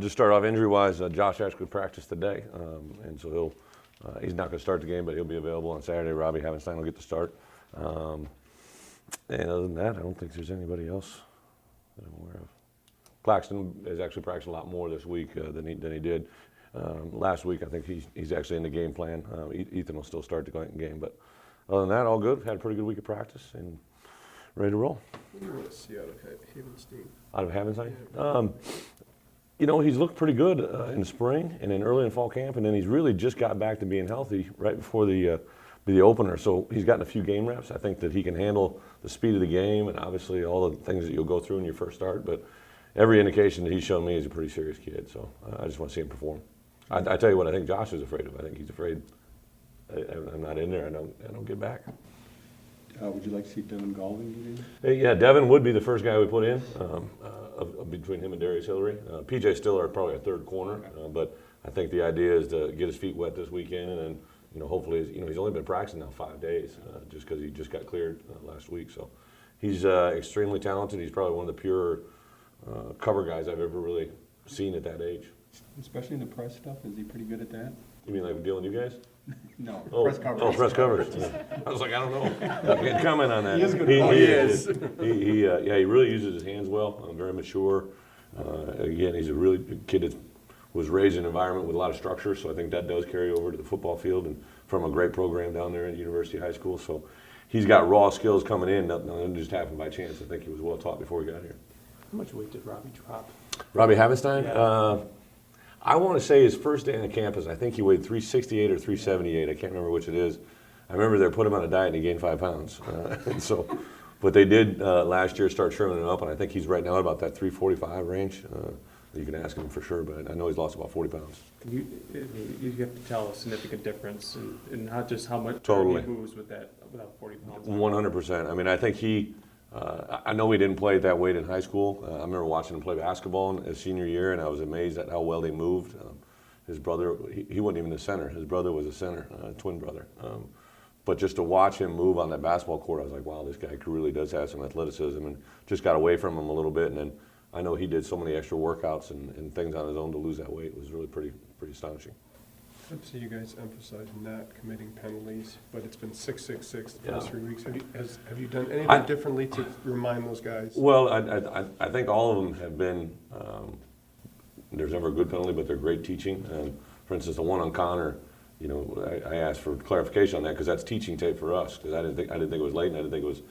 Just start off injury-wise, Josh actually practiced today, and so he's not going to start the game, but he'll be available on Saturday. Robbie Havenstein will get the start. And other than that, I don't think there's anybody else that I'm aware of. Claxton has actually practiced a lot more this week than he did last week. I think he's actually in the game plan. Ethan will still start the game, but other than that, all good. Had a pretty good week of practice and ready to roll. What do you want to see out of Havenstein? Out of Havenstein? Yeah. You know, he's looked pretty good in the spring and then early in fall camp, and then he's really just got back to being healthy right before the opener. So he's gotten a few game reps. I think that he can handle the speed of the game and obviously all the things that you'll go through in your first start. But every indication that he's shown me is a pretty serious kid. So I just want to see him perform. I tell you what, I think Josh is afraid of. I think he's afraid I'm not in there. I don't get back. Would you like to see Devin Galvin get in? Yeah, Devin would be the first guy we put in between him and Darius Hillary. PJ Stiller probably a third corner, but I think the idea is to get his feet wet this weekend, and then hopefully he's only been practicing now 5 days just because he just got cleared last week. So he's extremely talented. He's probably one of the pure cover guys I've ever really seen at that age. Especially in the press stuff, is he pretty good at that? You mean like dealing with you guys? No, press coverage. Oh, press coverage. I was like, I don't know. I can't comment on that. He is good. He is. He really uses his hands well. Very mature. Again, he's a really good kid that was raised in an environment with a lot of structure, so I think that does carry over to the football field and from a great program down there at University High School. So he's got raw skills coming in. Nothing just happened by chance. I think he was well taught before he got here. How much weight did Robbie drop? Robbie Havenstein? Yeah. I want to say his first day on campus, I think he weighed 368 or 378. I can't remember which it is. I remember they put him on a diet and he gained 5 pounds. But they did last year start trimming him up, and I think he's right now at about that 345 range. You can ask him for sure, but I know he's lost about 40 pounds. You have to tell a significant difference in not just how much Totally. he moves with that without 40 pounds. 100%. I mean, I think I know he didn't play at that weight in high school. I remember watching him play basketball in his senior year, and I was amazed at how well they moved. His brother, he wasn't even a center. His brother was a center, twin brother. But just to watch him move on that basketball court, I was like, wow, this guy really does have some athleticism, and just got away from him a little bit. And then I know he did so many extra workouts and things on his own to lose that weight. It was really pretty astonishing. I'd say you guys emphasize not committing penalties, but it's been 6-6-6 the past 3 weeks. Have you done anything differently to remind those guys? Well, I think all of them have been. There's never a good penalty, but they're great teaching. For instance, the one on Connor, I asked for clarification on that because that's teaching tape for us. Because I didn't think it was late, and I didn't think it was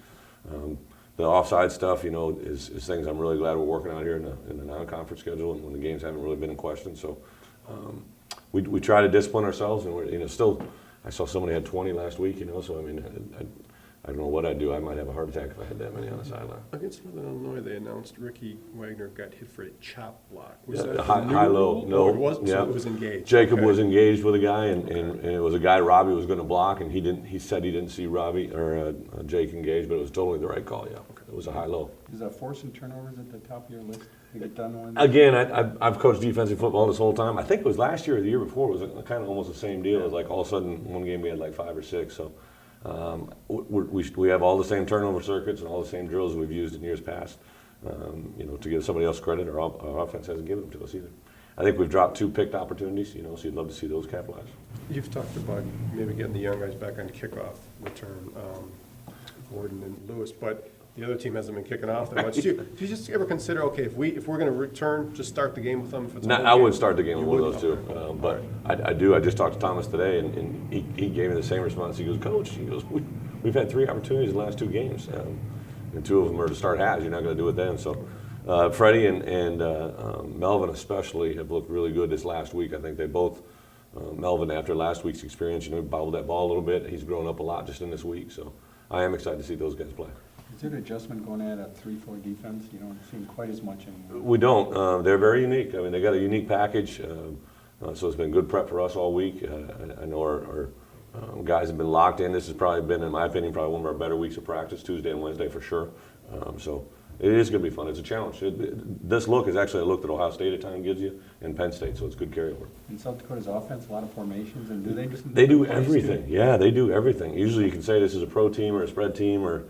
the offside stuff. Is things I'm really glad we're working out here in the non-conference schedule, and when the games haven't really been in question. So. We try to discipline ourselves, and we're still. I saw somebody had 20 last week, so I mean, I don't know what I'd do. I might have a heart attack if I had that many on the sideline. Against Northern Illinois, they announced Ricky Wagner got hit for a chop block. Was that high-low? No, it wasn't. Yeah. So it was engaged. Jacob was engaged with a guy, and it was a guy Robbie was going to block, and he didn't. He said he didn't see Robbie or Jake engaged, but it was totally the right call. Yeah, it was a high-low. Is that forcing turnovers at the top of your list? Again, I've coached defensive football this whole time. I think it was last year or the year before. It was kind of almost the same deal. It was like all of a sudden one game we had like 5 or 6. So we have all the same turnover circuits and all the same drills we've used in years past. To give somebody else credit, our offense hasn't given them to us either. I think we've dropped 2 picked opportunities. So you'd love to see those capitalized. You've talked about maybe getting the young guys back on kickoff return, Gordon and Lewis, but. The other team hasn't been kicking off that much. Do you just ever consider, okay, if we're going to return, just start the game with them? If it's I would start the game with one of those two. But I do. I just talked to Thomas today, and he gave me the same response. He goes, Coach, we've had 3 opportunities in the last 2 games, and 2 of them are to start halves. You're not going to do it then. So Freddie and Melvin especially have looked really good this last week. I think they both, Melvin after last week's experience, bobbled that ball a little bit. He's grown up a lot just in this week. So I am excited to see those guys play. Is there an adjustment going at a 3-4 defense? You don't see quite as much anymore. We don't. They're very unique. I mean, they got a unique package, so it's been good prep for us all week. I know our guys have been locked in. This has probably been, in my opinion, probably one of our better weeks of practice, Tuesday and Wednesday for sure. So it is going to be fun. It's a challenge. This look is actually a look that Ohio State at times gives you, and Penn State, so it's good carryover. In South Dakota's offense, a lot of formations, and do they just... They do everything. Yeah, they do everything. Usually you can say this is a pro team or a spread team, or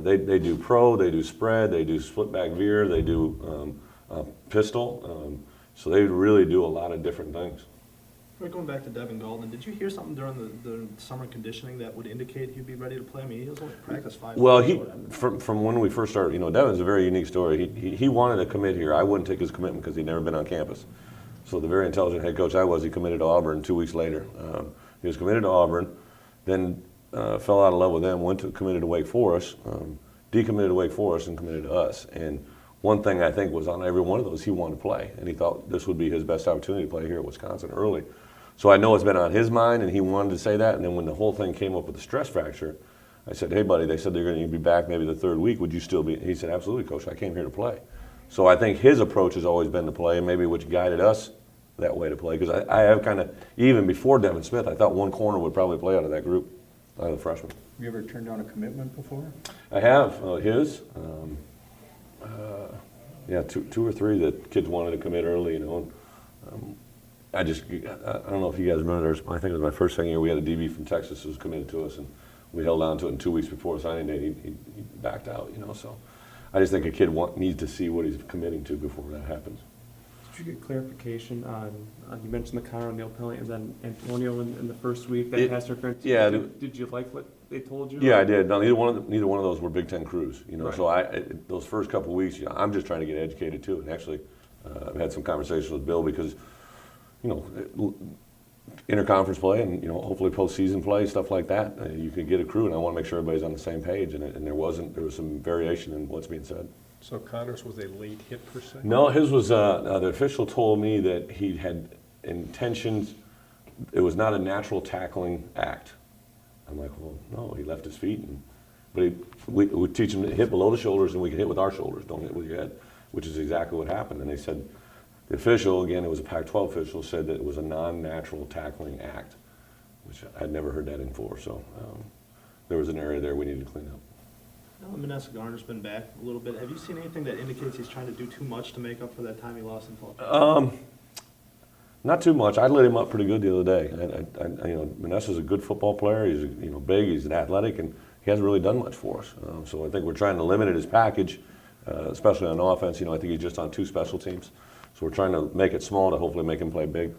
they do pro, they do spread, they do split back veer, they do pistol. So they really do a lot of different things. Right, going back to Devin Golden, did you hear something during the summer conditioning that would indicate he'd be ready to play? I mean, he was only practiced 5 Well, days or he whatever. from when we first started, Devin's a very unique story. He wanted to commit here. I wouldn't take his commitment because he'd never been on campus. So the very intelligent head coach I was, he committed to Auburn 2 weeks later. He was committed to Auburn, then fell out of love with them, committed to Wake Forest, decommitted to Wake Forest, and committed to us. And one thing I think was on every one of those, he wanted to play, and he thought this would be his best opportunity to play here at Wisconsin early. So I know it's been on his mind, and he wanted to say that. And then when the whole thing came up with the stress fracture, I said, "Hey, buddy, they said they're going to be back maybe the 3rd week. Would you still be?" He said, "Absolutely, Coach. I came here to play." So I think his approach has always been to play, and maybe which guided us that way to play. Because I have kind of, even before Devin Smith, I thought one corner would probably play out of that group, out of the freshmen. Have you ever turned down a commitment before? I have his. Yeah, two or three that kids wanted to commit early, And, I don't know if you guys remember, I think it was my first second year, we had a DB from Texas who was committed to us, and we held on to it, and 2 weeks before signing day, he backed out, So I just think a kid needs to see what he's committing to before that happens. Did you get clarification on, you mentioned the Connor O'Neill penalty and then Antonio in the first week, that pass interference? Yeah. Did you like what they told you? Yeah, I did. No, neither one of those were Big Ten crews, Right. So those first couple of weeks, I'm just trying to get educated too. And actually, I've had some conversations with Bill because, interconference play and hopefully postseason play, stuff like that. You can get a crew, and I want to make sure everybody's on the same page. And there was some variation in what's being said. So Connors was a late hit per se? No, his was, the official told me that he had intentions, it was not a natural tackling act. I'm like, well, no, he left his feet. But we teach him to hit below the shoulders, and we can hit with our shoulders, don't hit with your head, which is exactly what happened. And they said, the official, again, it was a Pac-12 official, said that it was a non-natural tackling act, which I'd never heard that in before. So there was an area there we needed to clean up. Now that Vanessa Garner's been back a little bit, have you seen anything that indicates he's trying to do too much to make up for that time he lost in fall? Not too much. I lit him up pretty good the other day. Vanessa's a good football player. He's big. He's athletic, and he hasn't really done much for us. So I think we're trying to limit his package, especially on offense. I think he's just on 2 special teams. So we're trying to make it small to hopefully make him play big.